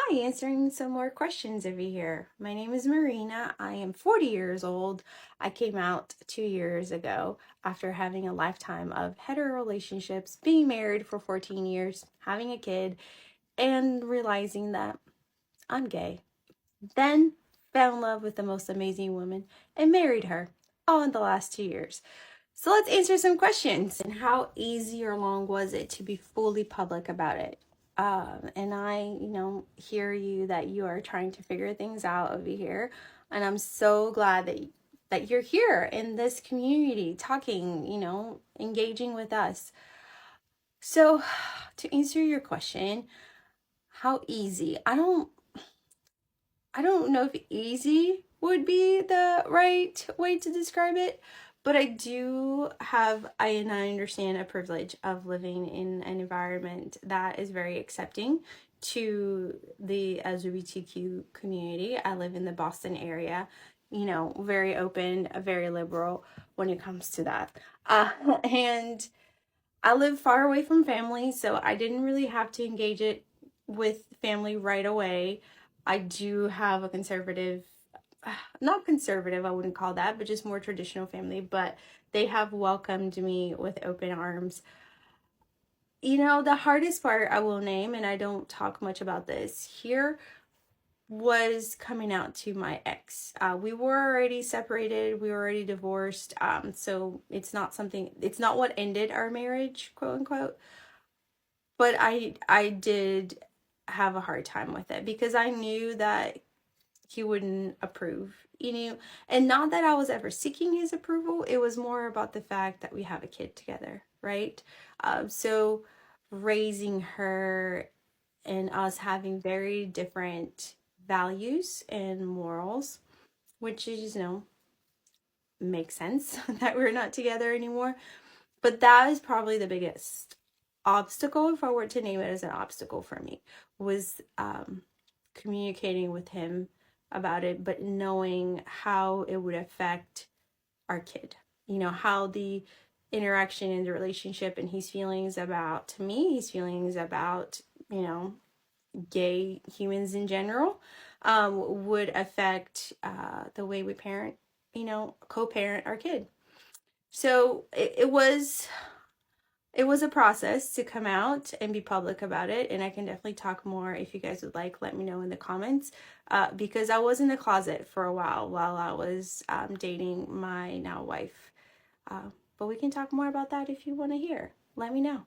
Hi, answering some more questions over here. My name is Marina. I am 40 years old. I came out 2 years ago after having a lifetime of hetero relationships, being married for 14 years, having a kid, and realizing that I'm gay. Then fell in love with the most amazing woman and married her, all in the last 2 years. So let's answer some questions. And how easy or long was it to be fully public about it? And I, hear you that you are trying to figure things out over here. And I'm so glad that you're here in this community talking, engaging with us. So to answer your question, how easy? I don't know if easy would be the right way to describe it, but I do have, and I understand a privilege of living in an environment that is very accepting to the LGBTQ community. I live in the Boston area, very open, very liberal when it comes to that. And I live far away from family, so I didn't really have to engage it with family right away. I do have a conservative, not conservative, I wouldn't call that, but just more traditional family, but they have welcomed me with open arms. The hardest part I will name, and I don't talk much about this here, was coming out to my ex. We were already separated, we were already divorced, so it's not what ended our marriage, quote unquote. But I did have a hard time with it because I knew that he wouldn't approve, and not that I was ever seeking his approval. It was more about the fact that we have a kid together, right? So raising her and us having very different values and morals, which is, makes sense that we're not together anymore. But that is probably the biggest obstacle, if I were to name it as an obstacle for me, was communicating with him about it, but knowing how it would affect our kid. How the interaction in the relationship and his feelings about me, his feelings about, gay humans in general, would affect the way we parent, co-parent our kid. So it was a process to come out and be public about it, and I can definitely talk more if you guys would like. Let me know in the comments, because I was in the closet for a while I was dating my now wife, but we can talk more about that if you want to hear. Let me know.